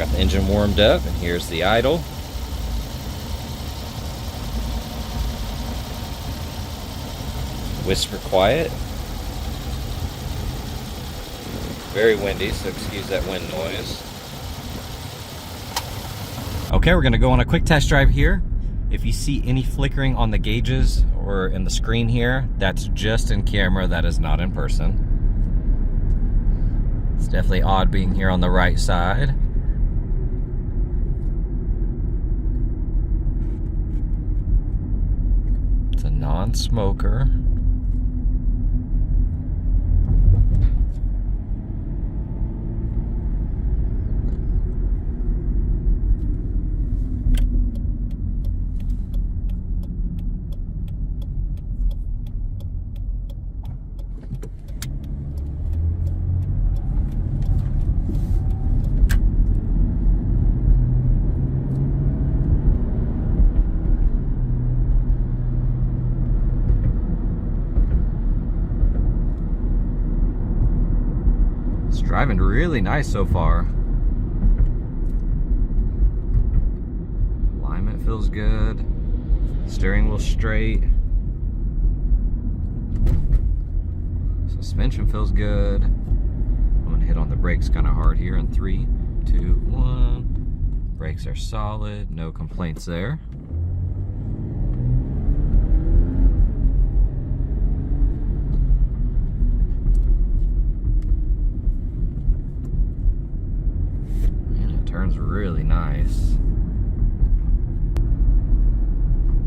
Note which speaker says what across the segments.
Speaker 1: got the engine warmed up, and here's the idle. Whisper quiet. Very windy, so excuse that wind noise. Okay, we're gonna go on a quick test drive here. If you see any flickering on the gauges or in the screen here, that's just in camera, that is not in person. It's definitely odd being here on the right side. It's a non-smoker. Driving really nice so far. Alignment feels good. Steering wheel straight. Suspension feels good. I'm gonna hit on the brakes kind of hard here in 3, 2, 1. Brakes are solid, no complaints there. Turns really nice.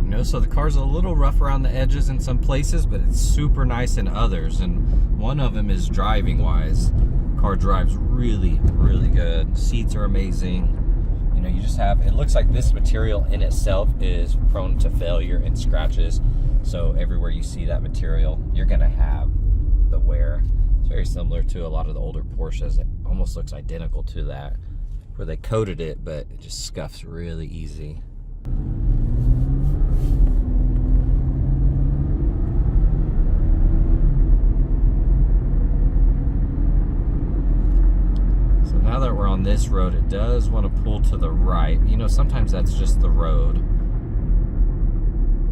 Speaker 1: You know, so the car's a little rough around the edges in some places, but it's super nice in others. And one of them is driving wise. Car drives really, really good. Seats are amazing. You know, you just have, it looks like this material in itself is prone to failure and scratches. So everywhere you see that material, you're gonna have the wear. It's very similar to a lot of the older Porsches. It almost looks identical to that, where they coated it, but it just scuffs really easy. So now that we're on this road, it does want to pull to the right. You know, sometimes that's just the road,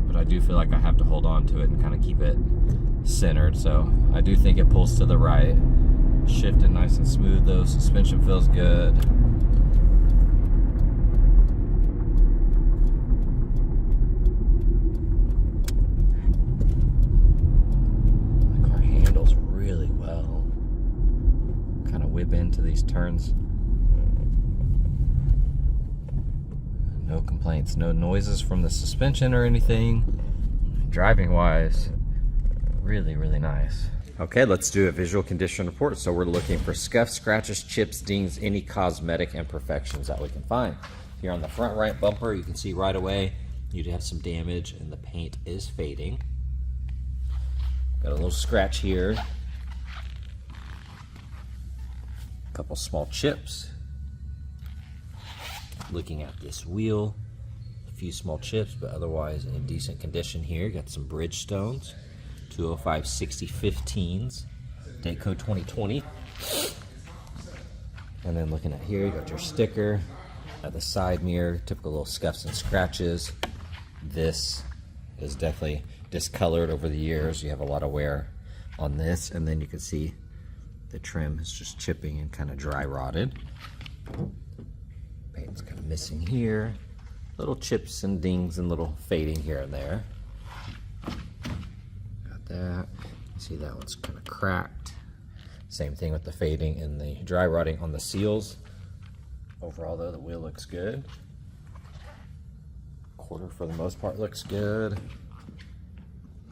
Speaker 1: but I do feel like I have to hold on to it and kind of keep it centered. So I do think it pulls to the right. Shifting nice and smooth though, suspension feels good. Whip into these turns. No complaints, no noises from the suspension or anything. Driving wise, really, really nice. Okay, let's do a visual condition report. So we're looking for scuffs, scratches, chips, dings, any cosmetic imperfections that we can find. Here on the front right bumper, you can see right away you do have some damage and the paint is fading. Got a little scratch here. Couple small chips. Looking at this wheel, a few small chips, but otherwise in decent condition here. Got some Bridgestones, 205 60 15s, date code 2020. And then looking at here, you got your sticker at the side mirror, typical little scuffs and scratches. This is definitely discolored over the years. You have a lot of wear on this, and then you can see the trim is just chipping and kind of dry rotted. Paint's kind of missing here. Little chips and dings and little fading here and there. Got that. See, that one's kind of cracked. Same thing with the fading and the dry rotting on the seals. Overall though, the wheel looks good. Quarter for the most part looks good.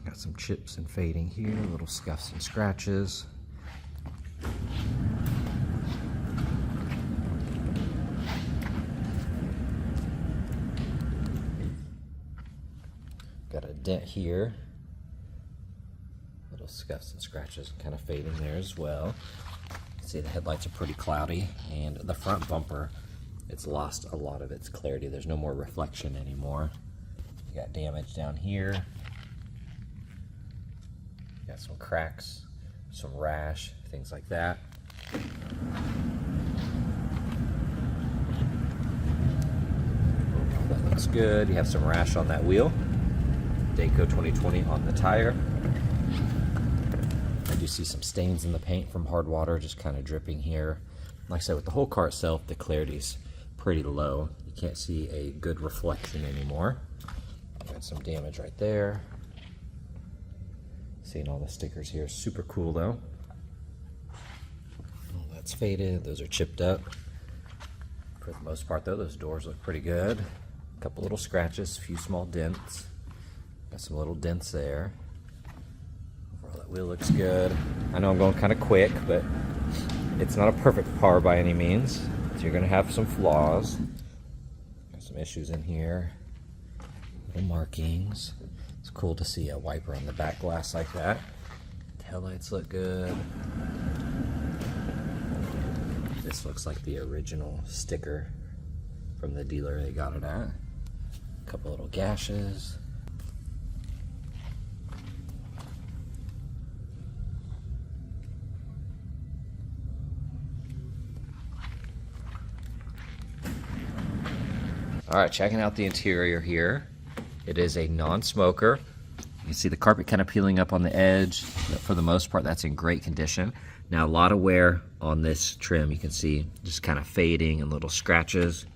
Speaker 1: Got some chips and fading here, little scuffs and scratches. Got a dent here. Little scuffs and scratches kind of fading there as well. You can see the headlights are pretty cloudy, and the front bumper, it's lost a lot of its clarity. There's no more reflection anymore. You got damage down here. You got some cracks, some rash, things like that. looks good. You have some rash on that wheel. Dayco 2020 on the tire. I do see some stains in the paint from hard water, just kind of dripping here. Like I said, with the whole car itself, the clarity's pretty low. You can't see a good reflection anymore. Got some damage right there. Seeing all the stickers here, super cool though. All that's faded, those are chipped up. For the most part though, those doors look pretty good. A couple little scratches, a few small dents. Got some little dents there. Overall, that wheel looks good. I know I'm going kind of quick, but it's not a perfect car by any means. So you're gonna have some flaws. Got some issues in here. Little markings. It's cool to see a wiper on the back glass like that. Taillights look good. This looks like the original sticker from the dealer they got it at. A couple little gashes. All right, checking out the interior here. It is a non-smoker. You can see the carpet kind of peeling up on the edge, but for the most part, that's in great condition. Now, a lot of wear on this trim. You can see just kind of fading and little scratches.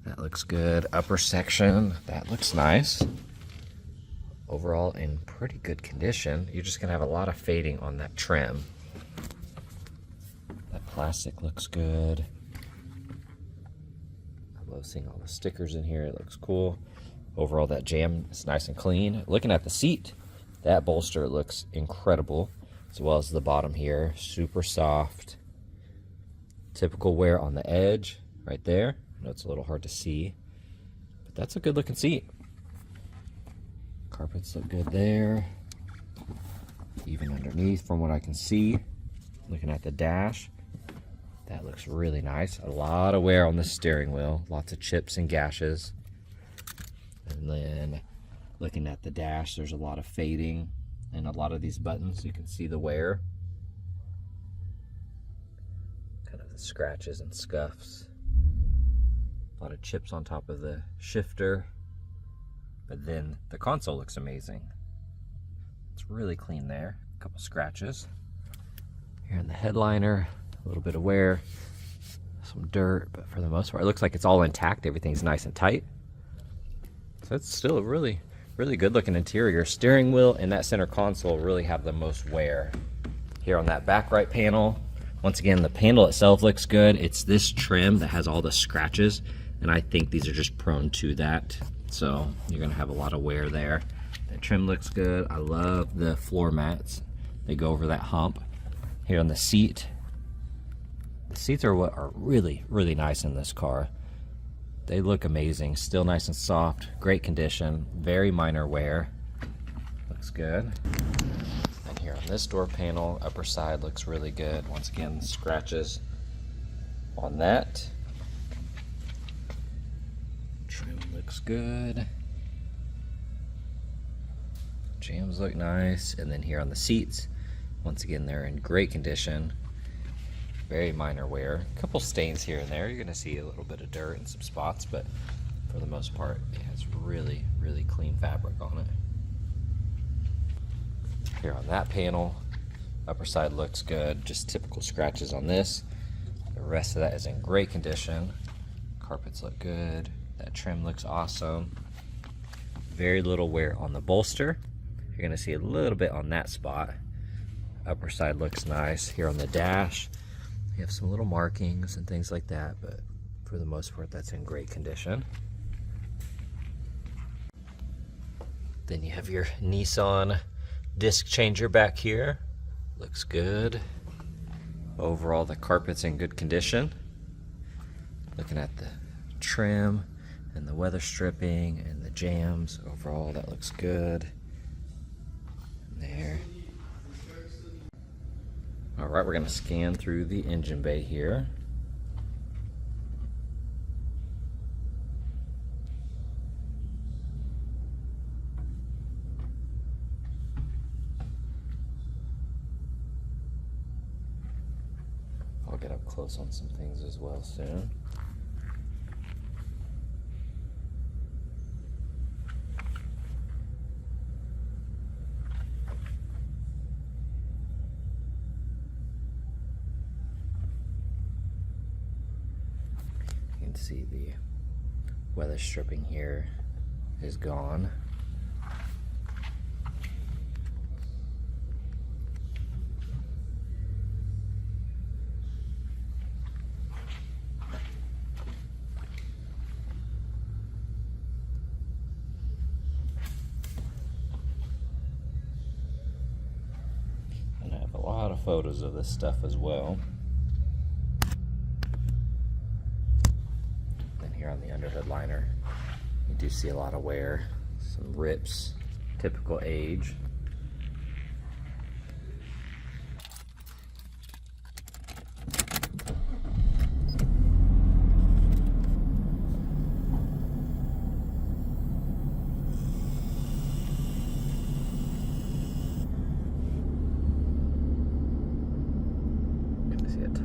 Speaker 1: That looks good. Upper section, that looks nice. Overall, in pretty good condition. You're just gonna have a lot of fading on that trim. That plastic looks good. I love seeing all the stickers in here. It looks cool. Overall, that jam is nice and clean. Looking at the seat, that bolster looks incredible, as well as the bottom here. Super soft. Typical wear on the edge right there. I know it's a little hard to see, but that's a good looking seat. Carpets look good there. Even underneath, from what I can see. Looking at the dash, that looks really nice. A lot of wear on the steering wheel. Lots of chips and gashes. And then looking at the dash, there's a lot of fading and a lot of these buttons. You can see the wear. Kind of the scratches and scuffs. A lot of chips on top of the shifter. But then the console looks amazing. It's really clean there. A couple scratches. Here in the headliner, a little bit of wear. Some dirt, but for the most part, it looks like it's all intact. Everything's nice and tight. So it's still a really good looking interior. Steering wheel and that center console really have the most wear. Here on that back right panel, once again, the panel itself looks good. It's this trim that has all the scratches, and I think these are just prone to that. So you're gonna have a lot of wear there. That trim looks good. I love the floor mats. They go over that hump. Here on the seat, the seats are what are really nice in this car. They look amazing, still nice and soft, great condition, very minor wear. Looks good. And here on this door panel, upper side looks really good. Once again, scratches on that. Trim looks good. Jams look nice. And then here on the seats, once again, they're in great condition. Very minor wear. A couple stains here and there. You're gonna see a little bit of dirt in some spots, but for the most part, it has really clean fabric on it. Here on that panel, upper side looks good. Just typical scratches on this. The rest of that is in great condition. Carpets look good. That trim looks awesome. Very little wear on the bolster. You're gonna see a little bit on that spot. Upper side looks nice. Here on the dash, you have some little markings and things like that, but for the most part, that's in great condition. Then you have your Nissan disc changer back here. Looks good. Overall, the carpet's in good condition. Looking at the trim and the weather stripping and the jams, overall, that looks good. There. All right, we're gonna scan through the engine bay here. I'll get up close on some things as well soon. see the weather stripping here is gone. And I have a lot of photos of this stuff as well. Then here on the underhood liner, you do see a lot of wear, some rips, typical age.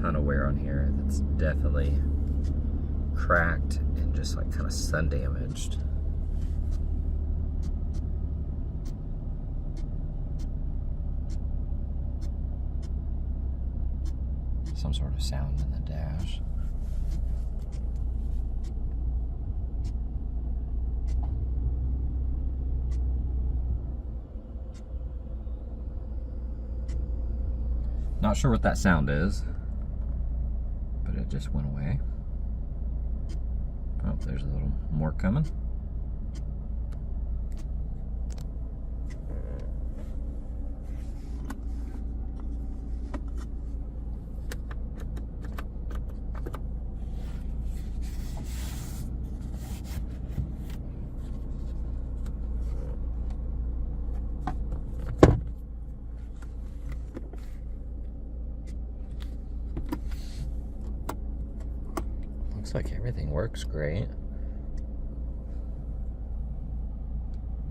Speaker 1: Ton of wear on here. That's definitely cracked and just like kind of sun damaged. Some sort of sound in the dash. Not sure what that sound is. It just went away. Oh, there's a little more coming. Looks like everything works great.